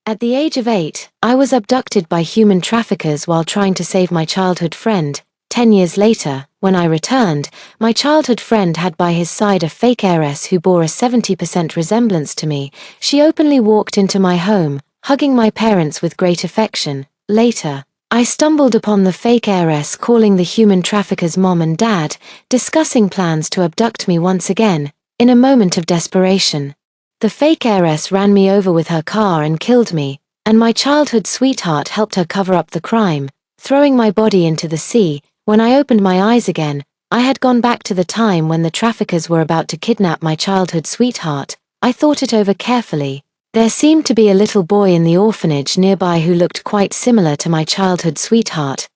At the age of 8, I was abducted by human traffickers while trying to save my childhood friend. 10 years later, when I returned, my childhood friend had by his side a fake heiress who bore a 70% resemblance to me. She openly walked into my home, hugging my parents with great affection. Later, I stumbled upon the fake heiress calling the human traffickers mom and dad, discussing plans to abduct me once again, in a moment of desperation. The fake heiress ran me over with her car and killed me, and my childhood sweetheart helped her cover up the crime, throwing my body into the sea. When I opened my eyes again, I had gone back to the time when the traffickers were about to kidnap my childhood sweetheart. I thought it over carefully. There seemed to be a little boy in the orphanage nearby who looked quite similar to my childhood sweetheart.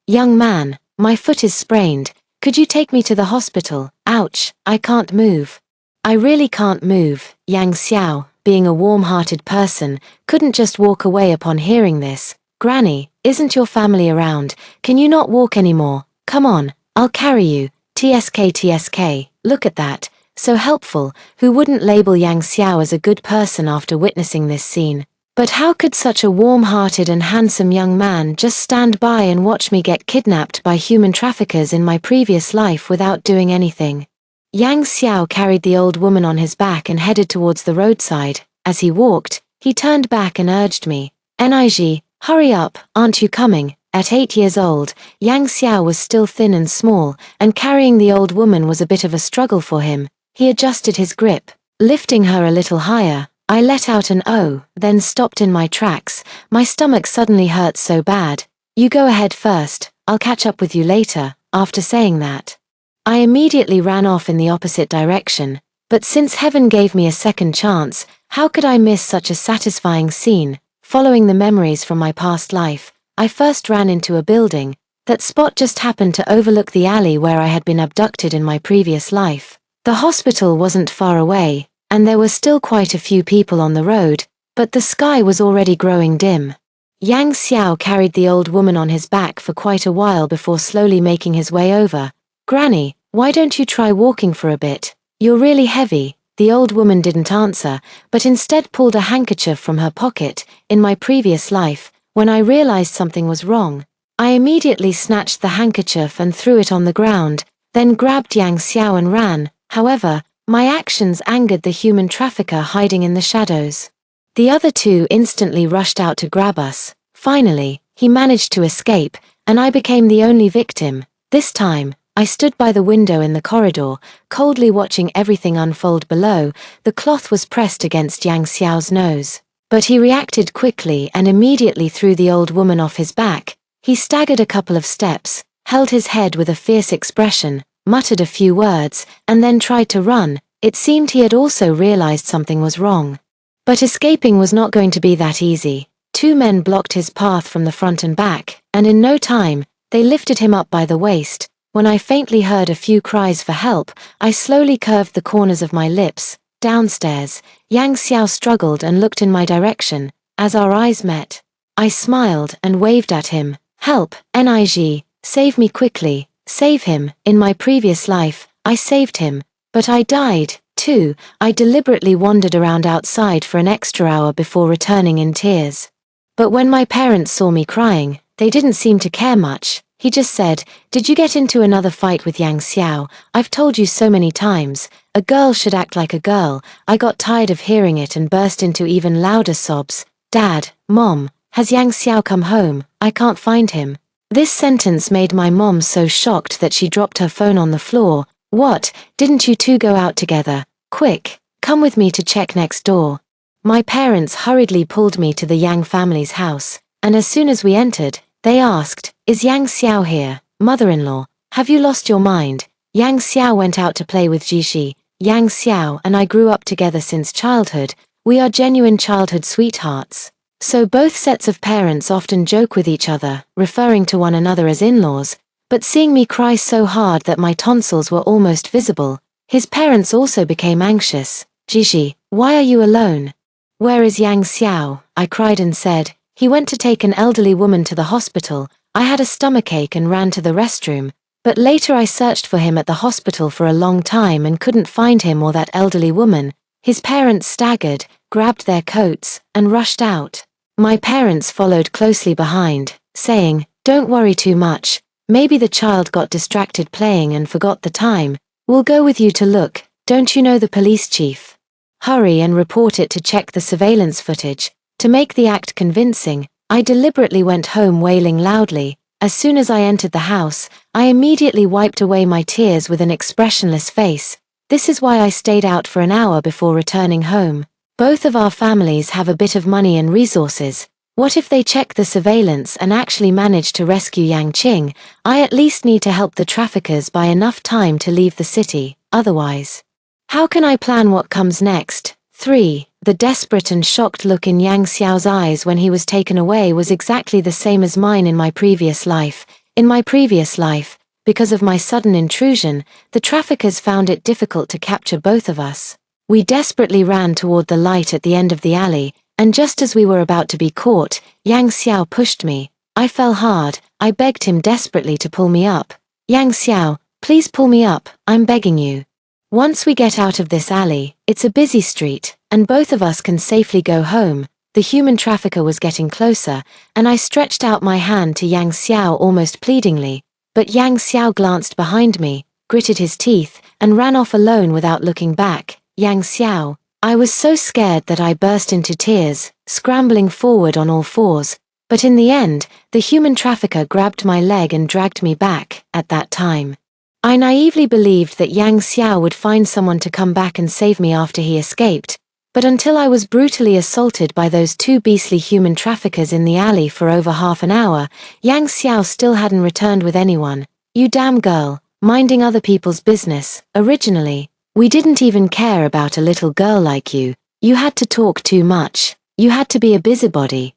Young man, my foot is sprained. Could you take me to the hospital? Ouch, I can't move. I really can't move. Yang Xiao, being a warm-hearted person, couldn't just walk away upon hearing this. Granny, isn't your family around? Can you not walk anymore? Come on, I'll carry you. TSK, look at that. So helpful. Who wouldn't label Yang Xiao as a good person after witnessing this scene? But how could such a warm-hearted and handsome young man just stand by and watch me get kidnapped by human traffickers in my previous life without doing anything? Yang Xiao carried the old woman on his back and headed towards the roadside. As he walked, he turned back and urged me, "Nig, hurry up, aren't you coming?" At 8 years old, Yang Xiao was still thin and small, and carrying the old woman was a bit of a struggle for him. He adjusted his grip. Lifting her a little higher, I let out an "oh," then stopped in my tracks. My stomach suddenly hurt so bad. "You go ahead first, I'll catch up with you later." After saying that, I immediately ran off in the opposite direction, but since heaven gave me a second chance, how could I miss such a satisfying scene? Following the memories from my past life, I first ran into a building. That spot just happened to overlook the alley where I had been abducted in my previous life. The hospital wasn't far away, and there were still quite a few people on the road, but the sky was already growing dim. Yang Xiao carried the old woman on his back for quite a while before slowly making his way over. "Granny, why don't you try walking for a bit? You're really heavy." The old woman didn't answer, but instead pulled a handkerchief from her pocket. In my previous life, when I realized something was wrong, I immediately snatched the handkerchief and threw it on the ground, then grabbed Yang Xiao and ran. However, my actions angered the human trafficker hiding in the shadows. The other two instantly rushed out to grab us. Finally, he managed to escape, and I became the only victim. This time, I stood by the window in the corridor, coldly watching everything unfold below. The cloth was pressed against Yang Xiao's nose, but he reacted quickly and immediately threw the old woman off his back. He staggered a couple of steps, held his head with a fierce expression, muttered a few words, and then tried to run. It seemed he had also realized something was wrong. But escaping was not going to be that easy. Two men blocked his path from the front and back, and in no time, they lifted him up by the waist. When I faintly heard a few cries for help, I slowly curved the corners of my lips. Downstairs, Yang Xiao struggled and looked in my direction. As our eyes met, I smiled and waved at him. "Help, Nig, save me quickly, save him." In my previous life, I saved him, but I died, too. I deliberately wandered around outside for an extra hour before returning in tears. But when my parents saw me crying, they didn't seem to care much. He just said, "Did you get into another fight with Yang Xiao? I've told you so many times, a girl should act like a girl." I got tired of hearing it and burst into even louder sobs. "Dad, Mom, has Yang Xiao come home? I can't find him." This sentence made my mom so shocked that she dropped her phone on the floor. "What, didn't you two go out together? Quick, come with me to check next door." My parents hurriedly pulled me to the Yang family's house, and as soon as we entered, they asked, "Is Yang Xiao here? Mother-in-law, have you lost your mind?" Yang Xiao went out to play with Jixi. Yang Xiao and I grew up together since childhood. We are genuine childhood sweethearts. So both sets of parents often joke with each other, referring to one another as in-laws, but seeing me cry so hard that my tonsils were almost visible, his parents also became anxious. "Jixi, why are you alone?" "Where is Yang Xiao?" I cried and said, "He went to take an elderly woman to the hospital." I had a stomachache and ran to the restroom, but later I searched for him at the hospital for a long time and couldn't find him or that elderly woman. His parents staggered, grabbed their coats, and rushed out. My parents followed closely behind, saying, "Don't worry too much, maybe the child got distracted playing and forgot the time. We'll go with you to look, don't you know the police chief? Hurry and report it to check the surveillance footage." To make the act convincing, I deliberately went home wailing loudly. As soon as I entered the house, I immediately wiped away my tears with an expressionless face. This is why I stayed out for an hour before returning home. Both of our families have a bit of money and resources. What if they check the surveillance and actually manage to rescue Yang Qing? I at least need to help the traffickers by enough time to leave the city, otherwise. How can I plan what comes next? 3. The desperate and shocked look in Yang Xiao's eyes when he was taken away was exactly the same as mine in my previous life. In my previous life, because of my sudden intrusion, the traffickers found it difficult to capture both of us. We desperately ran toward the light at the end of the alley, and just as we were about to be caught, Yang Xiao pushed me. I fell hard. I begged him desperately to pull me up. "Yang Xiao, please pull me up, I'm begging you. Once we get out of this alley, it's a busy street, and both of us can safely go home." The human trafficker was getting closer, and I stretched out my hand to Yang Xiao almost pleadingly. But Yang Xiao glanced behind me, gritted his teeth, and ran off alone without looking back. Yang Xiao. I was so scared that I burst into tears, scrambling forward on all fours. But in the end, the human trafficker grabbed my leg and dragged me back. At that time, I naively believed that Yang Xiao would find someone to come back and save me after he escaped. But until I was brutally assaulted by those two beastly human traffickers in the alley for over half an hour, Yang Xiao still hadn't returned with anyone. "You damn girl, minding other people's business. Originally, we didn't even care about a little girl like you. You had to talk too much. You had to be a busybody."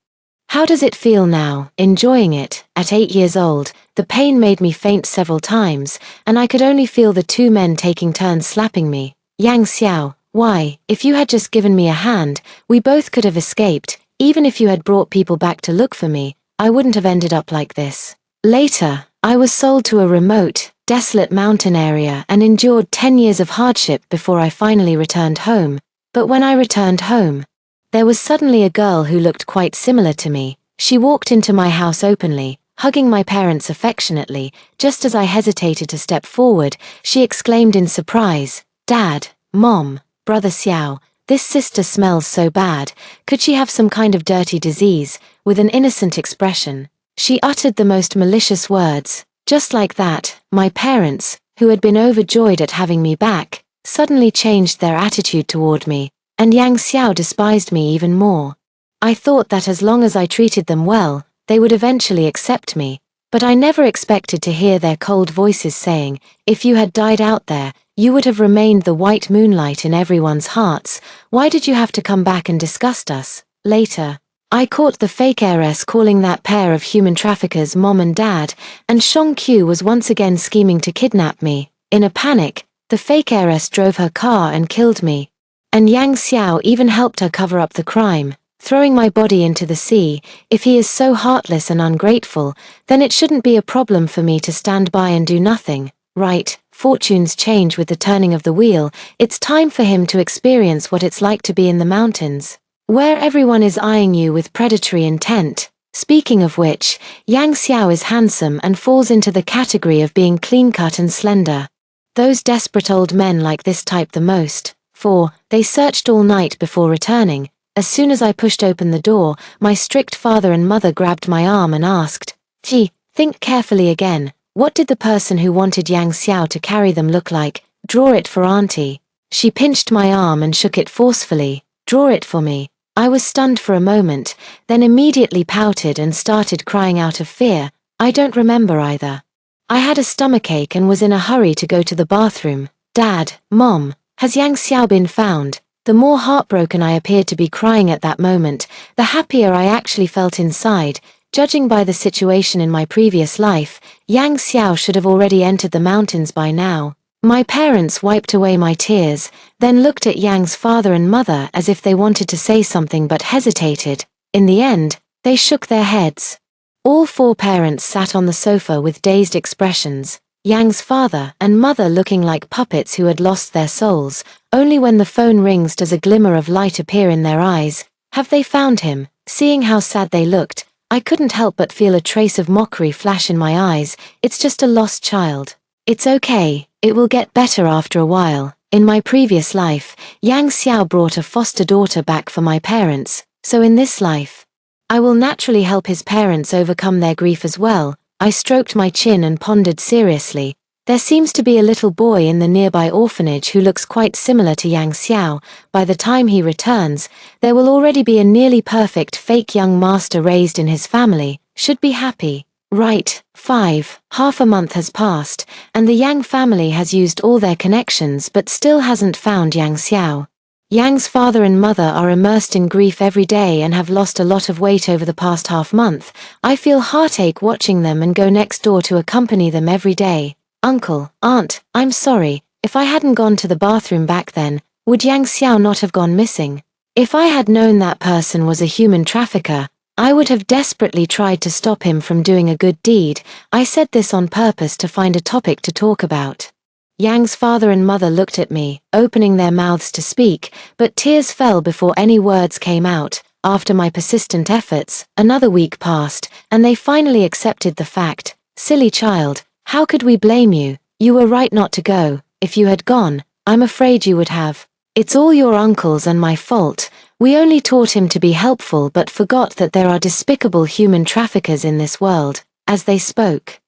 How does it feel now, enjoying it? At 8 years old, the pain made me faint several times, and I could only feel the two men taking turns slapping me. "Yang Xiao, why, if you had just given me a hand, we both could have escaped. Even if you had brought people back to look for me, I wouldn't have ended up like this." Later, I was sold to a remote, desolate mountain area and endured 10 years of hardship before I finally returned home. But when I returned home, there was suddenly a girl who looked quite similar to me. She walked into my house openly, hugging my parents affectionately. Just as I hesitated to step forward, she exclaimed in surprise, "Dad, Mom, Brother Xiao, this sister smells so bad. Could she have some kind of dirty disease?" With an innocent expression, she uttered the most malicious words. Just like that, my parents, who had been overjoyed at having me back, suddenly changed their attitude toward me, and Yang Xiao despised me even more. I thought that as long as I treated them well, they would eventually accept me, but I never expected to hear their cold voices saying, "If you had died out there, you would have remained the white moonlight in everyone's hearts. Why did you have to come back and disgust us?" Later, I caught the fake heiress calling that pair of human traffickers Mom and Dad, and Shang Qiu was once again scheming to kidnap me. In a panic, the fake heiress drove her car and killed me. And Yang Xiao even helped her cover up the crime, throwing my body into the sea. If he is so heartless and ungrateful, then it shouldn't be a problem for me to stand by and do nothing, right? Fortunes change with the turning of the wheel. It's time for him to experience what it's like to be in the mountains, where everyone is eyeing you with predatory intent. Speaking of which, Yang Xiao is handsome and falls into the category of being clean-cut and slender. Those desperate old men like this type the most. 4. They searched all night before returning. As soon as I pushed open the door, my strict father and mother grabbed my arm and asked, "Gee, think carefully again. What did the person who wanted Yang Xiao to carry them look like? Draw it for Auntie." She pinched my arm and shook it forcefully. "Draw it for me." I was stunned for a moment, then immediately pouted and started crying out of fear. I don't remember either. I had a stomachache and was in a hurry to go to the bathroom. "Dad, Mom, has Yang Xiao been found?" The more heartbroken I appeared to be crying at that moment, the happier I actually felt inside. Judging by the situation in my previous life, Yang Xiao should have already entered the mountains by now. My parents wiped away my tears, then looked at Yang's father and mother as if they wanted to say something but hesitated. In the end, they shook their heads. All 4 parents sat on the sofa with dazed expressions, Yang's father and mother looking like puppets who had lost their souls. Only when the phone rings does a glimmer of light appear in their eyes. Have they found him? Seeing how sad they looked, I couldn't help but feel a trace of mockery flash in my eyes. It's just a lost child. It's okay, it will get better after a while. In my previous life, Yang Xiao brought a foster daughter back for my parents, so in this life, I will naturally help his parents overcome their grief as well. I stroked my chin and pondered seriously. There seems to be a little boy in the nearby orphanage who looks quite similar to Yang Xiao. By the time he returns, there will already be a nearly perfect fake young master raised in his family. Should be happy. Right. 5. Half a month has passed, and the Yang family has used all their connections but still hasn't found Yang Xiao. Yang's father and mother are immersed in grief every day and have lost a lot of weight over the past half month. I feel heartache watching them and go next door to accompany them every day. Uncle, Aunt, I'm sorry, if I hadn't gone to the bathroom back then, would Yang Xiao not have gone missing? If I had known that person was a human trafficker, I would have desperately tried to stop him from doing a good deed. I said this on purpose to find a topic to talk about. Yang's father and mother looked at me, opening their mouths to speak, but tears fell before any words came out. After my persistent efforts, another week passed, and they finally accepted the fact. Silly child, how could we blame you? You were right not to go. If you had gone, I'm afraid you would have. It's all your uncle's and my fault. We only taught him to be helpful but forgot that there are despicable human traffickers in this world. As they spoke,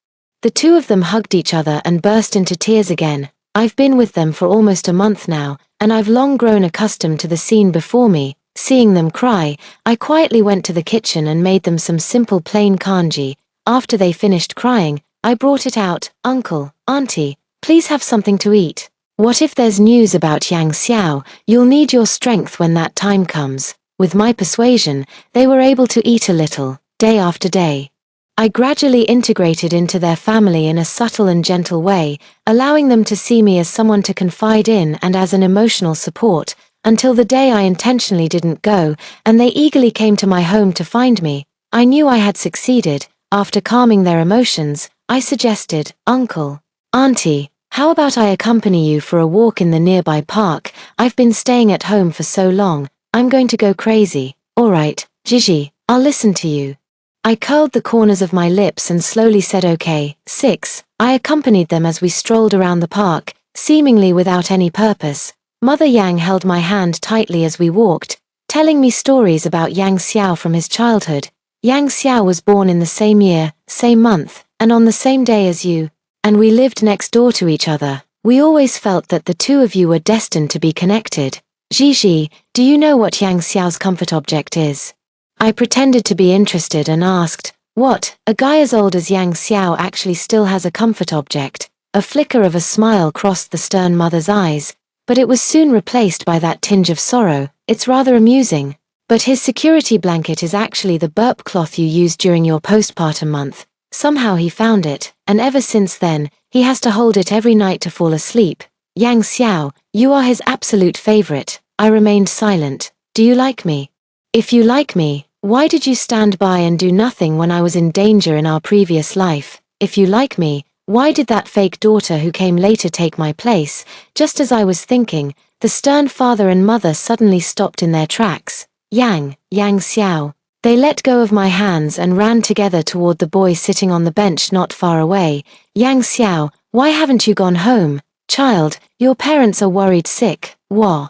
the two of them hugged each other and burst into tears again. I've been with them for almost a month now, and I've long grown accustomed to the scene before me. Seeing them cry, I quietly went to the kitchen and made them some simple plain kanji. After they finished crying, I brought it out. Uncle, Auntie, please have something to eat. What if there's news about Yang Xiao? You'll need your strength when that time comes. With my persuasion, they were able to eat a little, day after day. I gradually integrated into their family in a subtle and gentle way, allowing them to see me as someone to confide in and as an emotional support, until the day I intentionally didn't go, and they eagerly came to my home to find me. I knew I had succeeded. After calming their emotions, I suggested, Uncle, Auntie, how about I accompany you for a walk in the nearby park? I've been staying at home for so long, I'm going to go crazy. Alright, Gigi, I'll listen to you. I curled the corners of my lips and slowly said okay. 6. I accompanied them as we strolled around the park, seemingly without any purpose. Mother Yang held my hand tightly as we walked, telling me stories about Yang Xiao from his childhood. Yang Xiao was born in the same year, same month, and on the same day as you, and we lived next door to each other. We always felt that the two of you were destined to be connected. Gigi, do you know what Yang Xiao's comfort object is? I pretended to be interested and asked, what? A guy as old as Yang Xiao actually still has a comfort object. A flicker of a smile crossed the stern mother's eyes, but it was soon replaced by that tinge of sorrow. It's rather amusing. But his security blanket is actually the burp cloth you used during your postpartum month. Somehow he found it, and ever since then, he has to hold it every night to fall asleep. Yang Xiao, you are his absolute favorite. I remained silent. Do you like me? If you like me, why did you stand by and do nothing when I was in danger in our previous life? If you like me, why did that fake daughter who came later take my place? Just as I was thinking, the stern father and mother suddenly stopped in their tracks. Yang Xiao. They let go of my hands and ran together toward the boy sitting on the bench not far away. Yang Xiao, why haven't you gone home? Child, your parents are worried sick. Wah.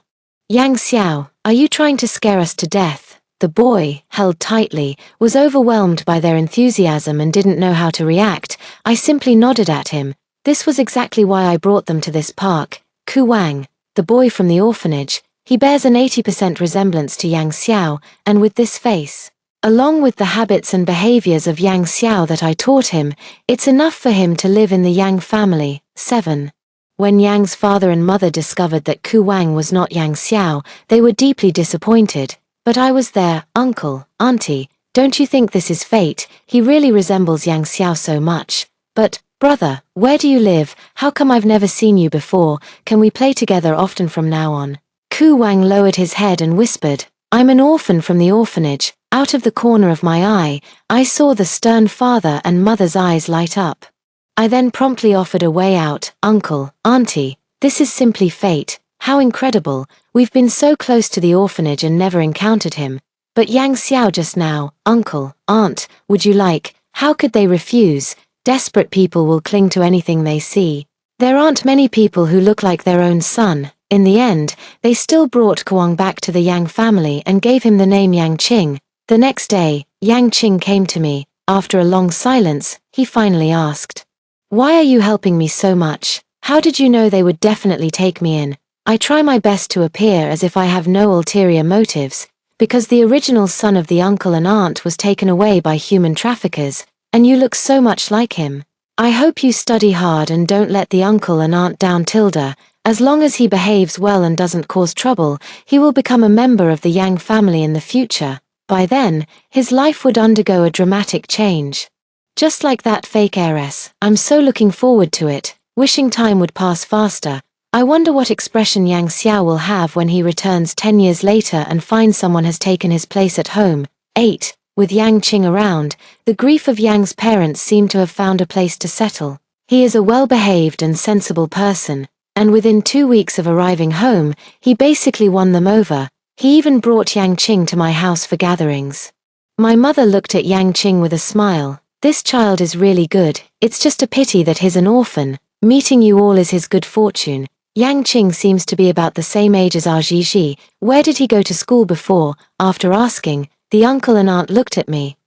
Yang Xiao, are you trying to scare us to death? The boy, held tightly, was overwhelmed by their enthusiasm and didn't know how to react. I simply nodded at him. This was exactly why I brought them to this park. Ku Wang, the boy from the orphanage, he bears an 80% resemblance to Yang Xiao, and with this face, along with the habits and behaviors of Yang Xiao that I taught him, it's enough for him to live in the Yang family. 7. When Yang's father and mother discovered that Ku Wang was not Yang Xiao, they were deeply disappointed. But I was there. Uncle, Auntie, don't you think this is fate? He really resembles Yang Xiao so much. But, brother, where do you live? How come I've never seen you before? Can we play together often from now on? Ku Wang lowered his head and whispered, I'm an orphan from the orphanage. Out of the corner of my eye, I saw the stern father and mother's eyes light up. I then promptly offered a way out. Uncle, Auntie, this is simply fate. How incredible, we've been so close to the orphanage and never encountered him. But Yang Xiao just now, uncle, aunt, would you like, how could they refuse? Desperate people will cling to anything they see. There aren't many people who look like their own son. In the end, they still brought Kuang back to the Yang family and gave him the name Yang Qing. The next day, Yang Qing came to me. After a long silence, he finally asked, "Why are you helping me so much? How did you know they would definitely take me in?" I try my best to appear as if I have no ulterior motives, because the original son of the uncle and aunt was taken away by human traffickers, and you look so much like him. I hope you study hard and don't let the uncle and aunt down. As long as he behaves well and doesn't cause trouble, he will become a member of the Yang family in the future. By then, his life would undergo a dramatic change. Just like that fake heiress, I'm so looking forward to it, wishing time would pass faster. I wonder what expression Yang Xiao will have when he returns 10 years later and finds someone has taken his place at home. 8. With Yang Qing around, the grief of Yang's parents seemed to have found a place to settle. He is a well-behaved and sensible person, and within 2 weeks of arriving home, he basically won them over. He even brought Yang Qing to my house for gatherings. My mother looked at Yang Qing with a smile. "This child is really good, it's just a pity that he's an orphan. Meeting you all is his good fortune." Yang Qing seems to be about the same age as our Gigi. "Where did he go to school before?" After asking, the uncle and aunt looked at me.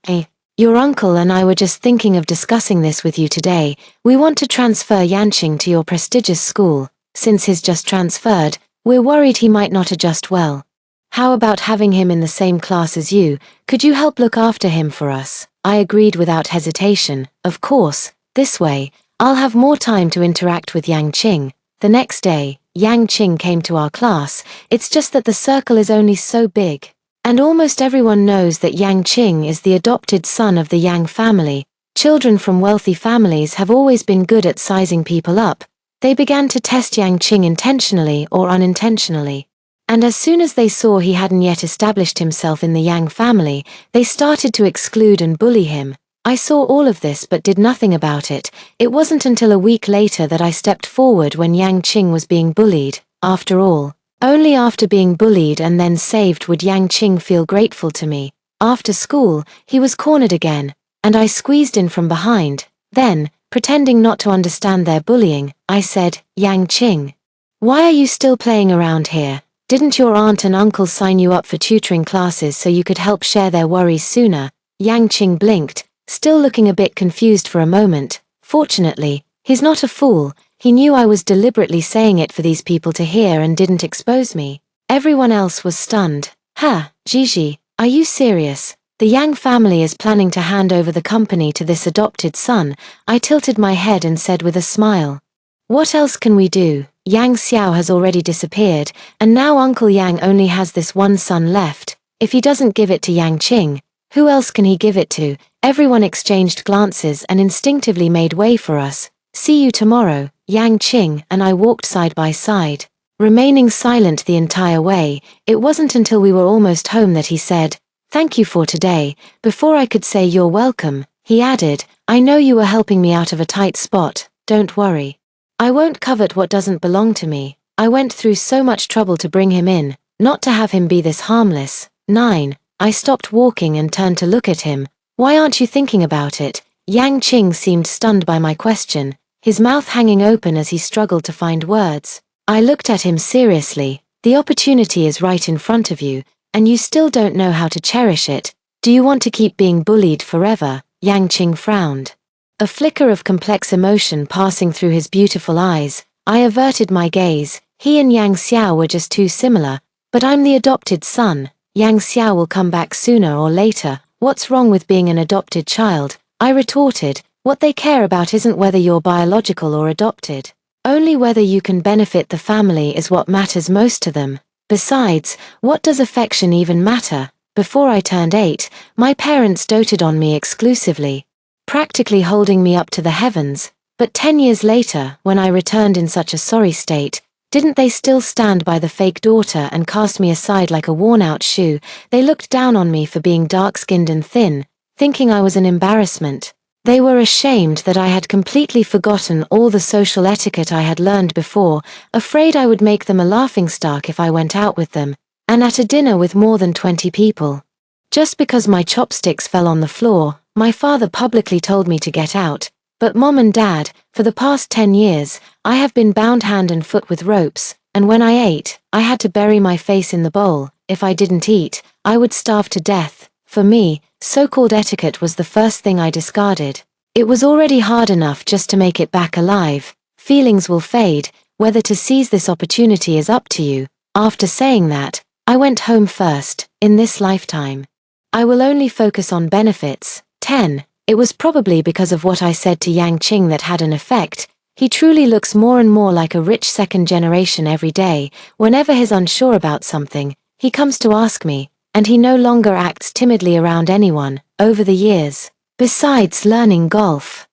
Your uncle and I were just thinking of discussing this with you today. We want to transfer Yanqing to your prestigious school. Since he's just transferred, we're worried he might not adjust well. How about having him in the same class as you? Could you help look after him for us?" I agreed without hesitation. Of course, this way, I'll have more time to interact with Yang Qing. The next day, Yang Qing came to our class. It's just that the circle is only so big. And almost everyone knows that Yang Qing is the adopted son of the Yang family. Children from wealthy families have always been good at sizing people up. They began to test Yang Qing intentionally or unintentionally. And as soon as they saw he hadn't yet established himself in the Yang family, they started to exclude and bully him. I saw all of this but did nothing about it. It wasn't until a week later that I stepped forward when Yang Qing was being bullied. After all, only after being bullied and then saved would Yang Qing feel grateful to me. After school, he was cornered again, and I squeezed in from behind. Then, pretending not to understand their bullying, I said, "Yang Qing, why are you still playing around here? Didn't your aunt and uncle sign you up for tutoring classes so you could help share their worries sooner?" Yang Qing blinked, still looking a bit confused for a moment. Fortunately, he's not a fool. He knew I was deliberately saying it for these people to hear and didn't expose me. Everyone else was stunned. "Ha, Gigi, are you serious? The Yang family is planning to hand over the company to this adopted son." I tilted my head and said with a smile, "What else can we do? Yang Xiao has already disappeared, and now Uncle Yang only has this one son left. If he doesn't give it to Yang Qing, who else can he give it to?" Everyone exchanged glances and instinctively made way for us. "See you tomorrow." Yang Qing and I walked side by side, remaining silent the entire way. It wasn't until we were almost home that he said, "Thank you for today." Before I could say "You're welcome," he added, "I know you were helping me out of a tight spot. Don't worry. I won't covet what doesn't belong to me. I went through so much trouble to bring him in, not to have him be this harmless." 9. I stopped walking and turned to look at him. "Why aren't you thinking about it?" Yang Qing seemed stunned by my question, his mouth hanging open as he struggled to find words. I looked at him seriously. "The opportunity is right in front of you, and you still don't know how to cherish it. Do you want to keep being bullied forever?" Yang Qing frowned, a flicker of complex emotion passing through his beautiful eyes. I averted my gaze. He and Yang Xiao were just too similar, but I'm the adopted son. Yang Xiao will come back sooner or later. What's wrong with being an adopted child? I retorted. What they care about isn't whether you're biological or adopted. Only whether you can benefit the family is what matters most to them. Besides, what does affection even matter? Before I turned 8, my parents doted on me exclusively, practically holding me up to the heavens. But 10 years later, when I returned in such a sorry state, didn't they still stand by the fake daughter and cast me aside like a worn-out shoe? They looked down on me for being dark-skinned and thin, thinking I was an embarrassment. They were ashamed that I had completely forgotten all the social etiquette I had learned before, afraid I would make them a laughingstock if I went out with them, and at a dinner with more than 20 people. Just because my chopsticks fell on the floor, my father publicly told me to get out, but Mom and Dad, for the past 10 years, I have been bound hand and foot with ropes, and when I ate, I had to bury my face in the bowl. If I didn't eat, I would starve to death. For me, so-called etiquette was the first thing I discarded. It was already hard enough just to make it back alive. Feelings will fade, whether to seize this opportunity is up to you. After saying that, I went home first, in this lifetime. I will only focus on benefits. 10. It was probably because of what I said to Yang Qing that had an effect. He truly looks more and more like a rich second generation every day. Whenever he's unsure about something, he comes to ask me, and he no longer acts timidly around anyone. Over the years, besides learning golf,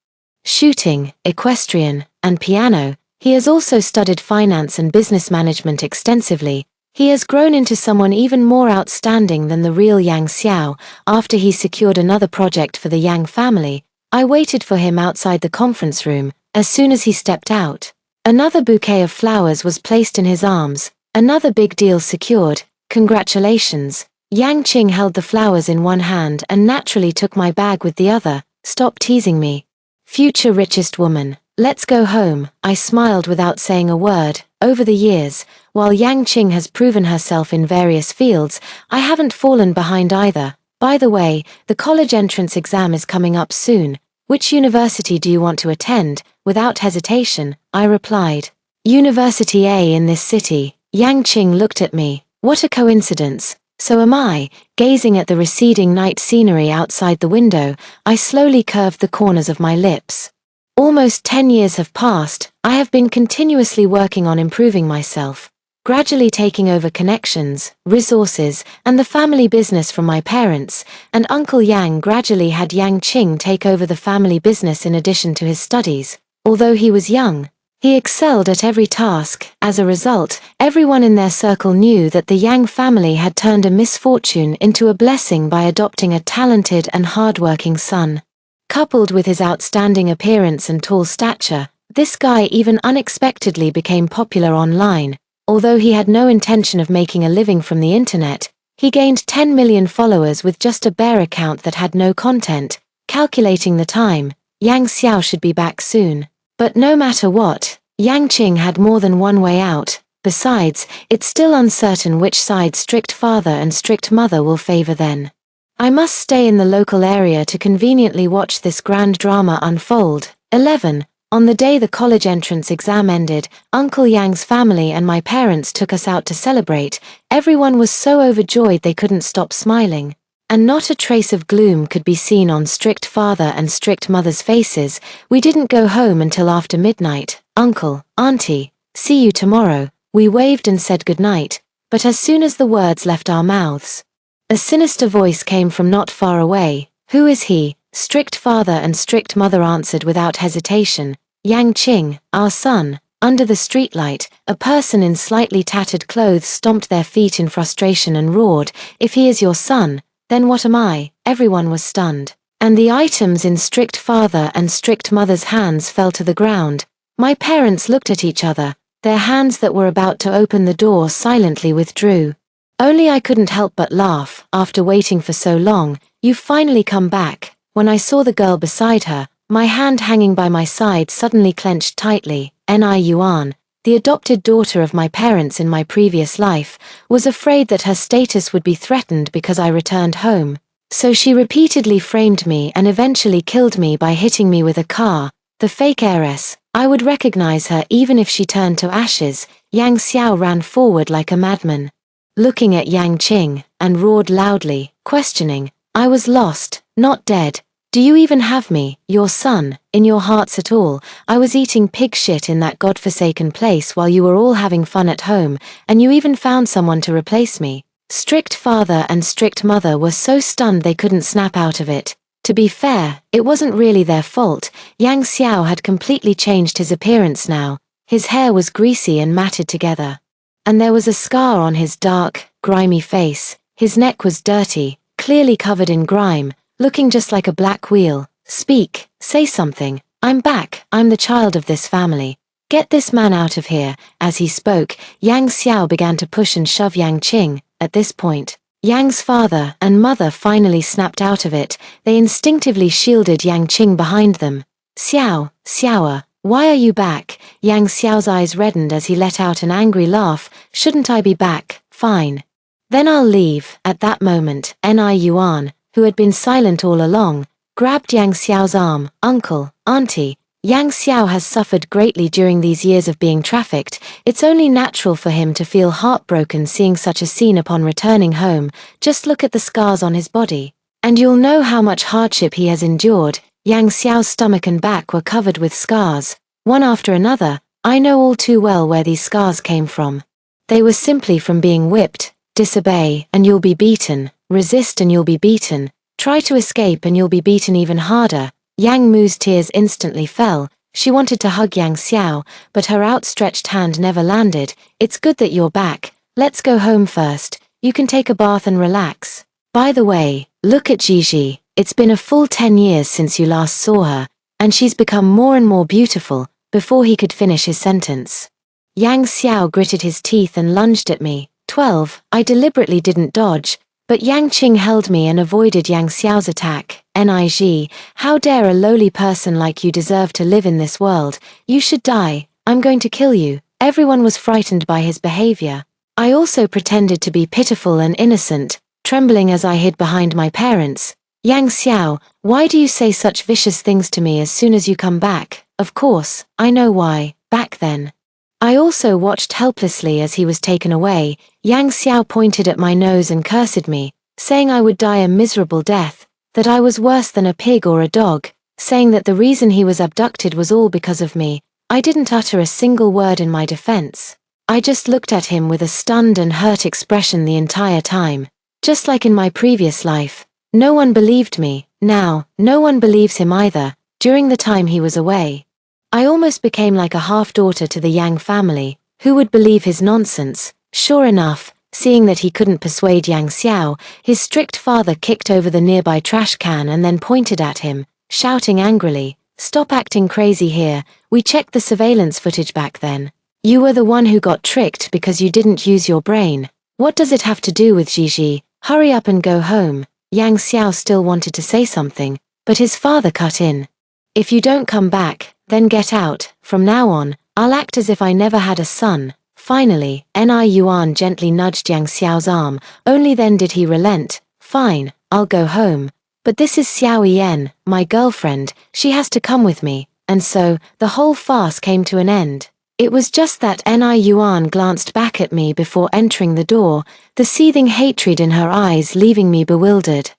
shooting, equestrian, and piano, he has also studied finance and business management extensively. He has grown into someone even more outstanding than the real Yang Xiao. After he secured another project for the Yang family, I waited for him outside the conference room. As soon as he stepped out, another bouquet of flowers was placed in his arms. Another big deal secured. Congratulations. Yang Qing held the flowers in one hand and naturally took my bag with the other. Stop teasing me. Future richest woman. Let's go home. I smiled without saying a word. Over the years, while Yang Qing has proven herself in various fields, I haven't fallen behind either. By the way, the college entrance exam is coming up soon. Which university do you want to attend? Without hesitation, I replied. University A in this city. Yang Qing looked at me. What a coincidence. So am I. Gazing at the receding night scenery outside the window, I slowly curved the corners of my lips. Almost 10 years have passed. I have been continuously working on improving myself, gradually taking over connections, resources, and the family business from my parents, and Uncle Yang gradually had Yang Qing take over the family business in addition to his studies. Although he was young, he excelled at every task. As a result, everyone in their circle knew that the Yang family had turned a misfortune into a blessing by adopting a talented and hardworking son. Coupled with his outstanding appearance and tall stature, this guy even unexpectedly became popular online. Although he had no intention of making a living from the internet, he gained 10 million followers with just a bare account that had no content. Calculating the time, Yang Xiao should be back soon. But no matter what, Yang Qing had more than one way out. Besides, it's still uncertain which side strict father and strict mother will favor then. I must stay in the local area to conveniently watch this grand drama unfold. 11. On the day the college entrance exam ended, Uncle Yang's family and my parents took us out to celebrate. Everyone was so overjoyed they couldn't stop smiling. And not a trace of gloom could be seen on strict father and strict mother's faces. We didn't go home until after midnight. Uncle, Auntie, see you tomorrow. We waved and said goodnight, but as soon as the words left our mouths, a sinister voice came from not far away. Who is he? Strict father and strict mother answered without hesitation. Yang Qing, our son. Under the streetlight, a person in slightly tattered clothes stomped their feet in frustration and roared, "If he is your son, then what am I?" Everyone was stunned, and the items in strict father and strict mother's hands fell to the ground. My parents looked at each other. Their hands that were about to open the door silently withdrew. Only I couldn't help but laugh. After waiting for so long, you've finally come back. When I saw the girl beside her, my hand hanging by my side suddenly clenched tightly. Ni Yuan, the adopted daughter of my parents in my previous life, was afraid that her status would be threatened because I returned home. So she repeatedly framed me and eventually killed me by hitting me with a car. The fake heiress. I would recognize her even if she turned to ashes. Yang Xiao ran forward like a madman, looking at Yang Qing, and roared loudly, questioning. I was lost, not dead. Do you even have me, your son, in your hearts at all? I was eating pig shit in that godforsaken place while you were all having fun at home, and you even found someone to replace me. Strict father and strict mother were so stunned they couldn't snap out of it. To be fair, it wasn't really their fault. Yang Xiao had completely changed his appearance now. His hair was greasy and matted together, and there was a scar on his dark, grimy face. His neck was dirty, clearly covered in grime, looking just like a black wheel. Speak, say something. I'm back, I'm the child of this family. Get this man out of here. As he spoke, Yang Xiao began to push and shove Yang Qing. At this point, Yang's father and mother finally snapped out of it. They instinctively shielded Yang Qing behind them. Xiao, Xiao, why are you back? Yang Xiao's eyes reddened as he let out an angry laugh. Shouldn't I be back? Fine. Then I'll leave. At that moment, Ni Yuan, who had been silent all along, grabbed Yang Xiao's arm. Uncle, auntie, Yang Xiao has suffered greatly during these years of being trafficked. It's only natural for him to feel heartbroken seeing such a scene upon returning home. Just look at the scars on his body, and you'll know how much hardship he has endured. Yang Xiao's stomach and back were covered with scars, one after another. I know all too well where these scars came from. They were simply from being whipped. Disobey, and you'll be beaten. Resist and you'll be beaten. Try to escape and you'll be beaten even harder. Yang Mu's tears instantly fell. She wanted to hug Yang Xiao, but her outstretched hand never landed. It's good that you're back. Let's go home first. You can take a bath and relax. By the way, look at Gigi. It's been a full 10 years since you last saw her, and she's become more and more beautiful. Before he could finish his sentence, Yang Xiao gritted his teeth and lunged at me. 12. I deliberately didn't dodge, but Yang Qing held me and avoided Yang Xiao's attack. Nig, how dare a lowly person like you deserve to live in this world? You should die. I'm going to kill you. Everyone was frightened by his behavior. I also pretended to be pitiful and innocent, trembling as I hid behind my parents. Yang Xiao, why do you say such vicious things to me as soon as you come back? Of course, I know why. Back then, I also watched helplessly as he was taken away. Yang Xiao pointed at my nose and cursed me, saying I would die a miserable death, that I was worse than a pig or a dog, saying that the reason he was abducted was all because of me. I didn't utter a single word in my defense. I just looked at him with a stunned and hurt expression the entire time. Just like in my previous life, no one believed me. Now, no one believes him either. During the time he was away, I almost became like a half-daughter to the Yang family. Who would believe his nonsense? Sure enough, seeing that he couldn't persuade Yang Xiao, his strict father kicked over the nearby trash can and then pointed at him, shouting angrily, "Stop acting crazy here. We checked the surveillance footage back then. You were the one who got tricked because you didn't use your brain. What does it have to do with Gigi? Hurry up and go home." Yang Xiao still wanted to say something, but his father cut in. "If you don't come back, then get out. From now on, I'll act as if I never had a son." Finally, Ni Yuan gently nudged Yang Xiao's arm. Only then did he relent. "Fine, I'll go home. But this is Xiao Yan, my girlfriend. She has to come with me." And so, the whole farce came to an end. It was just that Ni Yuan glanced back at me before entering the door, the seething hatred in her eyes leaving me bewildered.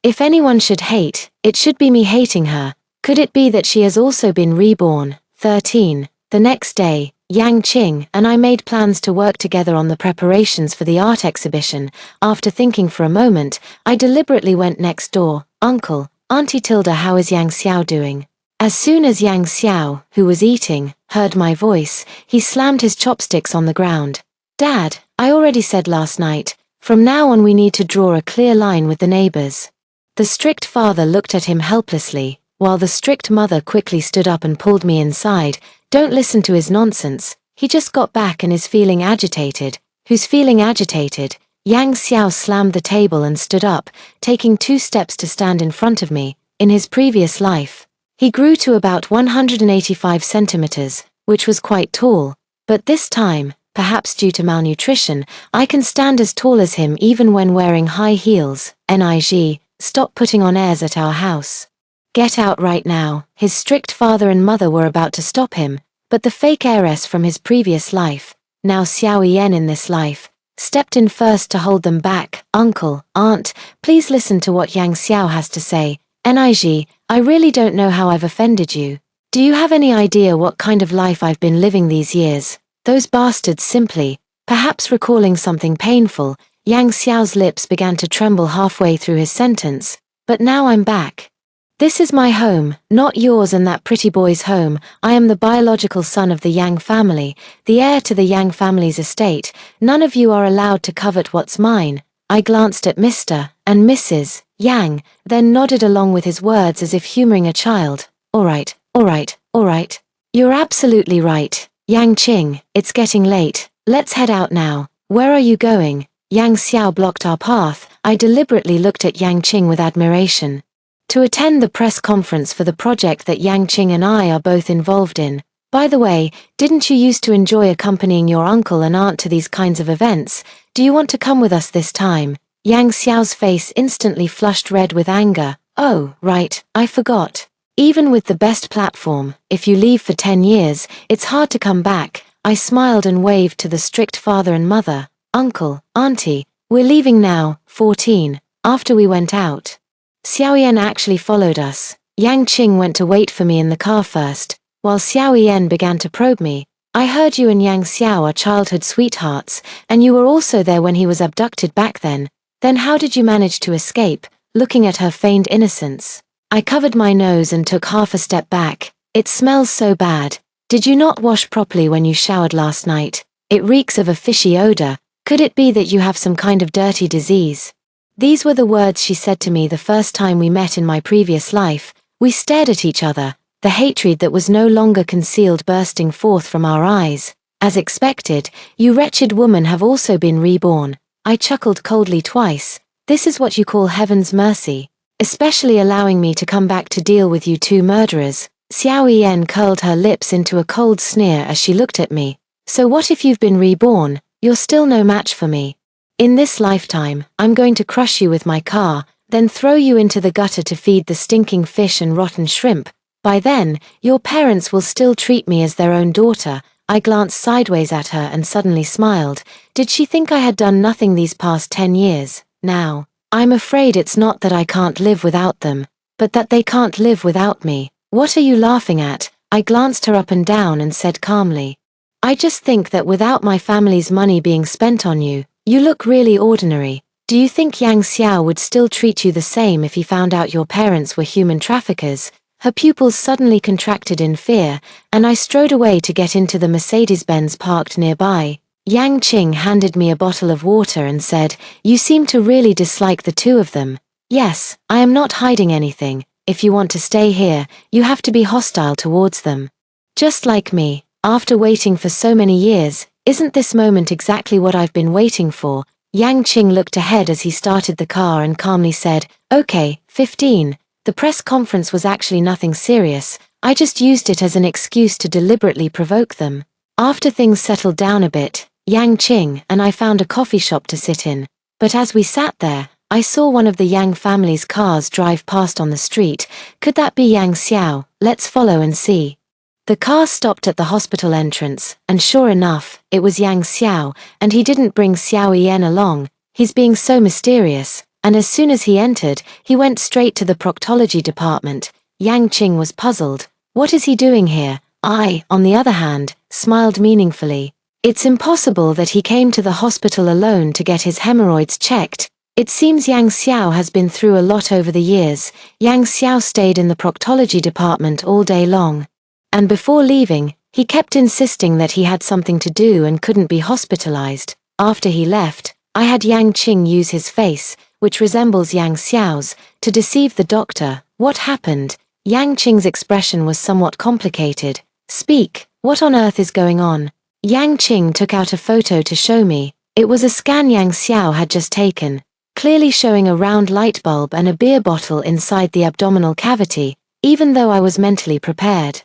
If anyone should hate, it should be me hating her. Could it be that she has also been reborn? 13. The next day, Yang Qing and I made plans to work together on the preparations for the art exhibition. After thinking for a moment, I deliberately went next door. "Uncle, Auntie Tilda, how is Yang Xiao doing?" As soon as Yang Xiao, who was eating, heard my voice, he slammed his chopsticks on the ground. "Dad, I already said last night, from now on we need to draw a clear line with the neighbors." The strict father looked at him helplessly, while the strict mother quickly stood up and pulled me inside. "Don't listen to his nonsense. He just got back and is feeling agitated." "Who's feeling agitated?" Yang Xiao slammed the table and stood up, taking 2 steps to stand in front of me. In his previous life, he grew to about 185 centimeters, which was quite tall. But this time, perhaps due to malnutrition, I can stand as tall as him even when wearing high heels. Nig, stop putting on airs at our house. Get out right now. His strict father and mother were about to stop him, but the fake heiress from his previous life, now Xiao Yan in this life, stepped in first to hold them back. "Uncle, aunt, please listen to what Yang Xiao has to say. Nig, I really don't know how I've offended you. Do you have any idea what kind of life I've been living these years?" Those bastards simply, perhaps recalling something painful, Yang Xiao's lips began to tremble halfway through his sentence. "But now I'm back. This is my home, not yours and that pretty boy's home. I am the biological son of the Yang family, the heir to the Yang family's estate. None of you are allowed to covet what's mine. I glanced at Mr. and Mrs. Yang, then nodded along with his words as if humoring a child. All right, all right, all right. You're absolutely right, Yang Qing, it's getting late. Let's head out now. Where are you going? Yang Xiao blocked our path. I deliberately looked at Yang Qing with admiration. To attend the press conference for the project that Yang Qing and I are both involved in. By the way, didn't you used to enjoy accompanying your uncle and aunt to these kinds of events? Do you want to come with us this time? Yang Xiao's face instantly flushed red with anger. Oh, right, I forgot. Even with the best platform, if you leave for 10 years, it's hard to come back. I smiled and waved to the strict father and mother. Uncle, auntie, we're leaving now, 14, after we went out. Xiaoyan actually followed us. Yang Qing went to wait for me in the car first, while Xiaoyan began to probe me. I heard you and Yang Xiao are childhood sweethearts, and you were also there when he was abducted back then. Then how did you manage to escape? Looking at her feigned innocence. I covered my nose and took half a step back. It smells so bad. Did you not wash properly when you showered last night? It reeks of a fishy odor. Could it be that you have some kind of dirty disease? These were the words she said to me the first time we met in my previous life. We stared at each other, the hatred that was no longer concealed bursting forth from our eyes. As expected, you wretched woman have also been reborn. I chuckled coldly twice. This is what you call heaven's mercy. Especially allowing me to come back to deal with you two murderers. Xiao Yan curled her lips into a cold sneer as she looked at me. So what if you've been reborn? You're still no match for me. In this lifetime, I'm going to crush you with my car, then throw you into the gutter to feed the stinking fish and rotten shrimp. By then, your parents will still treat me as their own daughter. I glanced sideways at her and suddenly smiled. Did she think I had done nothing these past 10 years? Now, I'm afraid it's not that I can't live without them, but that they can't live without me. What are you laughing at? I glanced her up and down and said calmly. I just think that without my family's money being spent on you, you look really ordinary. Do you think Yang Xiao would still treat you the same if he found out your parents were human traffickers? Her pupils suddenly contracted in fear, and I strode away to get into the Mercedes-Benz parked nearby. Yang Qing handed me a bottle of water and said, "You seem to really dislike the two of them." Yes, I am not hiding anything. If you want to stay here, you have to be hostile towards them. Just like me, after waiting for so many years, isn't this moment exactly what I've been waiting for? Yang Qing looked ahead as he started the car and calmly said, "Okay, 15. The press conference was actually nothing serious. I just used it as an excuse to deliberately provoke them." After things settled down a bit, Yang Qing and I found a coffee shop to sit in. But as we sat there, I saw one of the Yang family's cars drive past on the street. Could that be Yang Xiao? Let's follow and see. The car stopped at the hospital entrance, and sure enough, it was Yang Xiao, and he didn't bring Xiao Yan along. He's being so mysterious, and as soon as he entered, he went straight to the proctology department. Yang Qing was puzzled. What is he doing here? I, on the other hand, smiled meaningfully. It's impossible that he came to the hospital alone to get his hemorrhoids checked. It seems Yang Xiao has been through a lot over the years. Yang Xiao stayed in the proctology department all day long. And before leaving, he kept insisting that he had something to do and couldn't be hospitalized. After he left, I had Yang Qing use his face, which resembles Yang Xiao's, to deceive the doctor. What happened? Yang Qing's expression was somewhat complicated. Speak, what on earth is going on? Yang Qing took out a photo to show me. It was a scan Yang Xiao had just taken, clearly showing a round light bulb and a beer bottle inside the abdominal cavity, even though I was mentally prepared.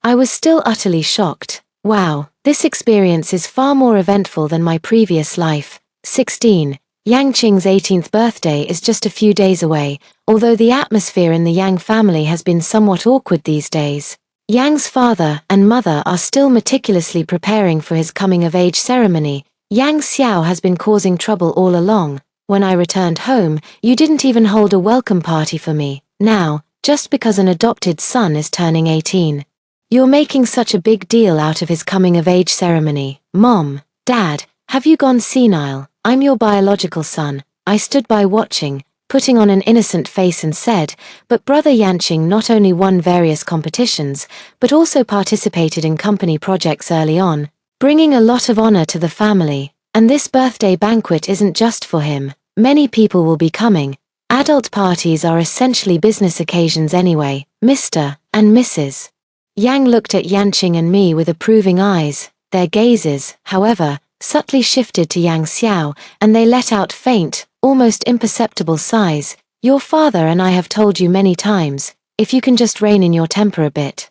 I was still utterly shocked. Wow, this experience is far more eventful than my previous life. 16. Yang Qing's 18th birthday is just a few days away, although the atmosphere in the Yang family has been somewhat awkward these days. Yang's father and mother are still meticulously preparing for his coming-of-age ceremony. Yang Xiao has been causing trouble all along. When I returned home, you didn't even hold a welcome party for me. Now, just because an adopted son is turning 18. You're making such a big deal out of his coming-of-age ceremony. Mom, Dad, have you gone senile? I'm your biological son. I stood by watching, putting on an innocent face and said, but Brother Yanqing not only won various competitions, but also participated in company projects early on, bringing a lot of honor to the family. And this birthday banquet isn't just for him. Many people will be coming. Adult parties are essentially business occasions anyway, Mr. and Mrs. Yang looked at Yanqing and me with approving eyes. Their gazes, however, subtly shifted to Yang Xiao, and they let out faint, almost imperceptible sighs. Your father and I have told you many times, if you can just rein in your temper a bit.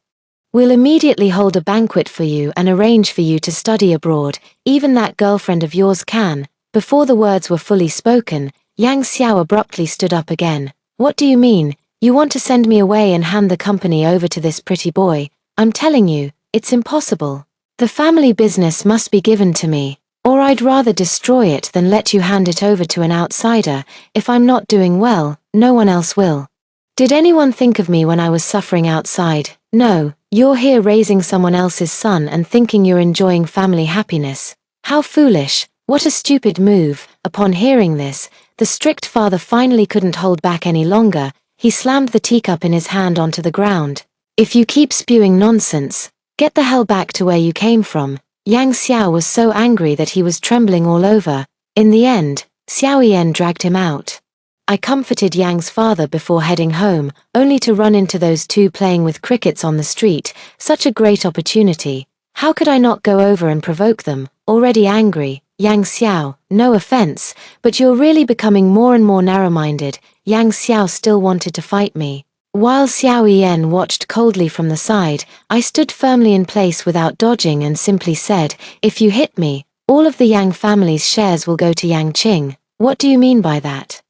We'll immediately hold a banquet for you and arrange for you to study abroad, even that girlfriend of yours can. Before the words were fully spoken, Yang Xiao abruptly stood up again. What do you mean? You want to send me away and hand the company over to this pretty boy? I'm telling you, it's impossible. The family business must be given to me, or I'd rather destroy it than let you hand it over to an outsider. If I'm not doing well, no one else will. Did anyone think of me when I was suffering outside? No, you're here raising someone else's son and thinking you're enjoying family happiness. How foolish, what a stupid move. Upon hearing this, the strict father finally couldn't hold back any longer. He slammed the teacup in his hand onto the ground. If you keep spewing nonsense, get the hell back to where you came from. Yang Xiao was so angry that he was trembling all over. In the end, Xiao Yan dragged him out. I comforted Yang's father before heading home, only to run into those two playing with crickets on the street. Such a great opportunity. How could I not go over and provoke them? Already angry, Yang Xiao, no offense, but you're really becoming more and more narrow-minded. Yang Xiao still wanted to fight me. While Xiao Yan watched coldly from the side, I stood firmly in place without dodging and simply said, if you hit me, all of the Yang family's shares will go to Yang Qing. What do you mean by that?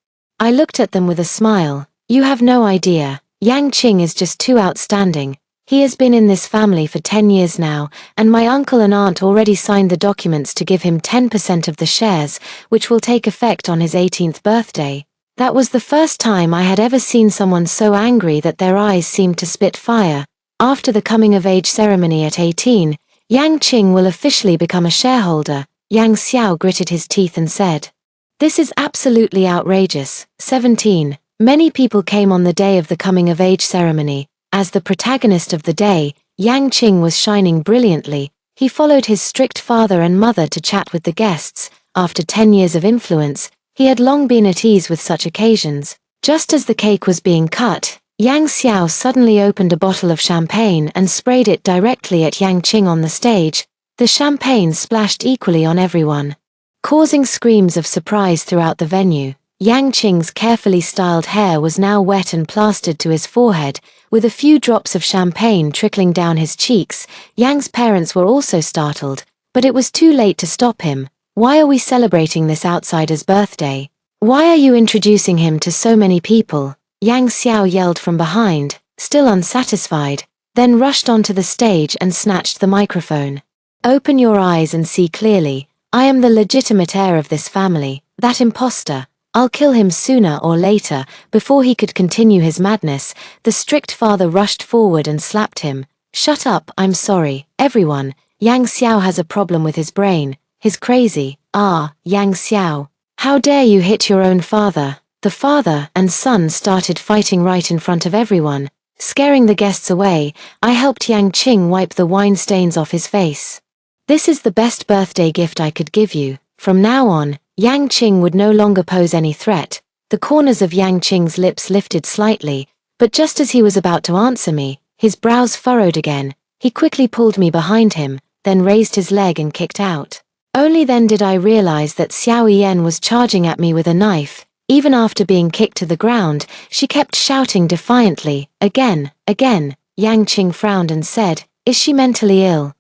I looked at them with a smile. You have no idea. Yang Qing is just too outstanding. He has been in this family for 10 years now, and my uncle and aunt already signed the documents to give him 10% of the shares, which will take effect on his 18th birthday. That was the first time I had ever seen someone so angry that their eyes seemed to spit fire. After the coming-of-age ceremony at 18, Yang Qing will officially become a shareholder. Yang Xiao gritted his teeth and said, this is absolutely outrageous. 17. Many people came on the day of the coming-of-age ceremony. As the protagonist of the day, Yang Qing was shining brilliantly. He followed his strict father and mother to chat with the guests. After 10 years of influence, he had long been at ease with such occasions. Just as the cake was being cut, Yang Xiao suddenly opened a bottle of champagne and sprayed it directly at Yang Qing on the stage. The champagne splashed equally on everyone, causing screams of surprise throughout the venue. Yang Qing's carefully styled hair was now wet and plastered to his forehead, with a few drops of champagne trickling down his cheeks. Yang's parents were also startled, but it was too late to stop him. Why are we celebrating this outsider's birthday? Why are you introducing him to so many people? Yang Xiao yelled from behind, still unsatisfied, then rushed onto the stage and snatched the microphone. Open your eyes and see clearly. I am the legitimate heir of this family. That imposter, I'll kill him sooner or later. Before he could continue his madness, the strict father rushed forward and slapped him. Shut up, I'm sorry, everyone. Yang Xiao has a problem with his brain. He's crazy. Ah, Yang Xiao. How dare you hit your own father? The father and son started fighting right in front of everyone. Scaring the guests away, I helped Yang Qing wipe the wine stains off his face. This is the best birthday gift I could give you. From now on, Yang Qing would no longer pose any threat. The corners of Yang Qing's lips lifted slightly, but just as he was about to answer me, his brows furrowed again. He quickly pulled me behind him, then raised his leg and kicked out. Only then did I realize that Xiao Yan was charging at me with a knife. Even after being kicked to the ground, she kept shouting defiantly, again, again. Yang Qing frowned and said, is she mentally ill?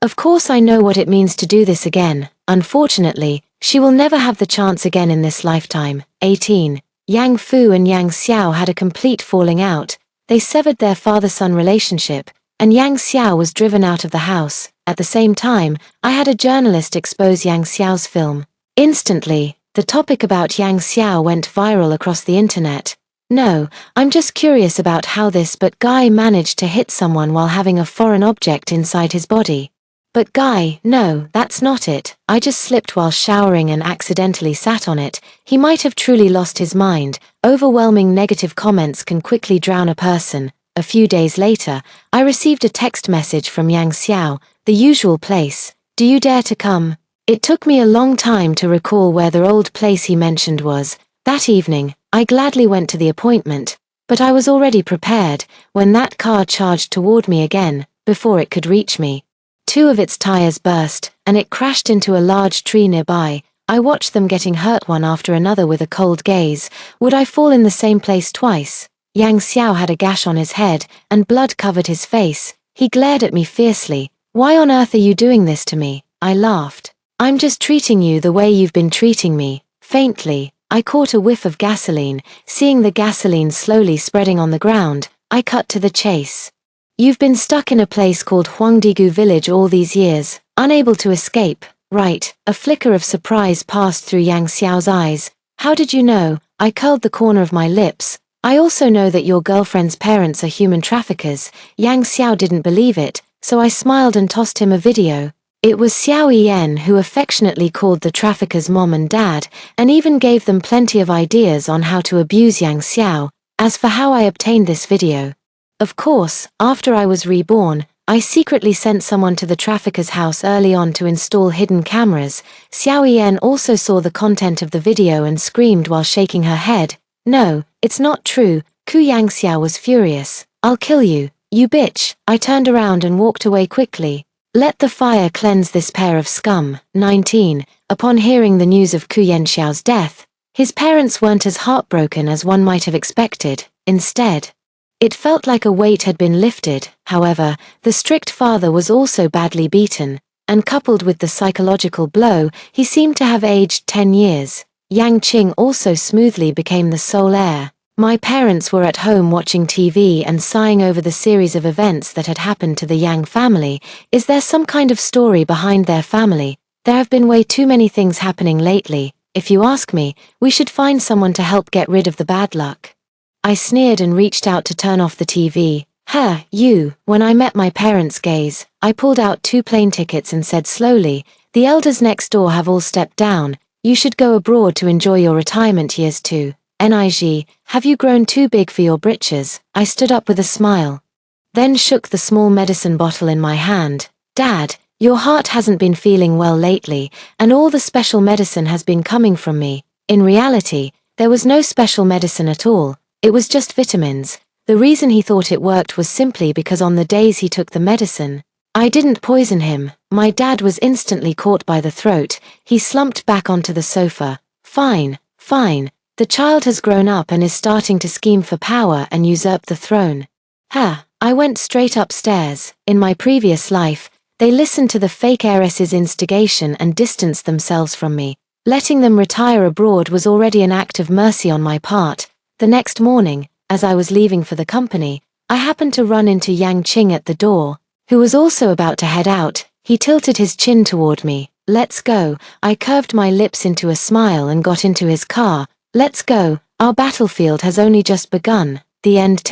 Of course I know what it means to do this again. Unfortunately, she will never have the chance again in this lifetime. 18. Yang Fu and Yang Xiao had a complete falling out. They severed their father-son relationship, and Yang Xiao was driven out of the house. At the same time, I had a journalist expose Yang Xiao's film. Instantly, the topic about Yang Xiao went viral across the internet. No, I'm just curious about how this guy managed to hit someone while having a foreign object inside his body. But guy, no, that's not it. I just slipped while showering and accidentally sat on it. He might have truly lost his mind. Overwhelming negative comments can quickly drown a person. A few days later, I received a text message from Yang Xiao, the usual place. Do you dare to come? It took me a long time to recall where the old place he mentioned was. That evening, I gladly went to the appointment, but I was already prepared when that car charged toward me again, before it could reach me. Two of its tires burst, and it crashed into a large tree nearby. I watched them getting hurt one after another with a cold gaze. Would I fall in the same place twice? Yang Xiao had a gash on his head, and blood covered his face. He glared at me fiercely. "Why on earth are you doing this to me?" I laughed. "I'm just treating you the way you've been treating me." Faintly, I caught a whiff of gasoline. Seeing the gasoline slowly spreading on the ground, I cut to the chase. "You've been stuck in a place called Huangdigu Village all these years, unable to escape, right?" A flicker of surprise passed through Yang Xiao's eyes. "How did you know?" I curled the corner of my lips. "I also know that your girlfriend's parents are human traffickers." Yang Xiao didn't believe it, so I smiled and tossed him a video. It was Xiao Yan who affectionately called the traffickers mom and dad, and even gave them plenty of ideas on how to abuse Yang Xiao. As for how I obtained this video, of course, after I was reborn, I secretly sent someone to the trafficker's house early on to install hidden cameras. Xiao Yan also saw the content of the video and screamed while shaking her head. "No, it's not true." Yang Xiao was furious. "I'll kill you, you bitch." I turned around and walked away quickly. Let the fire cleanse this pair of scum. 19. Upon hearing the news of Yan Xiao's death, his parents weren't as heartbroken as one might have expected. Instead, it felt like a weight had been lifted. However, the strict father was also badly beaten, and coupled with the psychological blow, he seemed to have aged 10 years. Yang Qing also smoothly became the sole heir. My parents were at home watching TV and sighing over the series of events that had happened to the Yang family. Is there some kind of story behind their family? There have been way too many things happening lately. If you ask me, we should find someone to help get rid of the bad luck. I sneered and reached out to turn off the TV. You. When I met my parents' gaze, I pulled out 2 plane tickets and said slowly, "The elders next door have all stepped down. You should go abroad to enjoy your retirement years too. Nig, have you grown too big for your britches?" I stood up with a smile, then shook the small medicine bottle in my hand. "Dad, your heart hasn't been feeling well lately, and all the special medicine has been coming from me." In reality, there was no special medicine at all. It was just vitamins. The reason he thought it worked was simply because on the days he took the medicine, I didn't poison him. My dad was instantly caught by the throat. He slumped back onto the sofa. Fine. The child has grown up and is starting to scheme for power and usurp the throne." I went straight upstairs. In my previous life, they listened to the fake heiress's instigation and distanced themselves from me. Letting them retire abroad was already an act of mercy on my part. The next morning, as I was leaving for the company, I happened to run into Yang Qing at the door, who was also about to head out. He tilted his chin toward me. "Let's go." I curved my lips into a smile and got into his car. "Let's go. Our battlefield has only just begun." The end.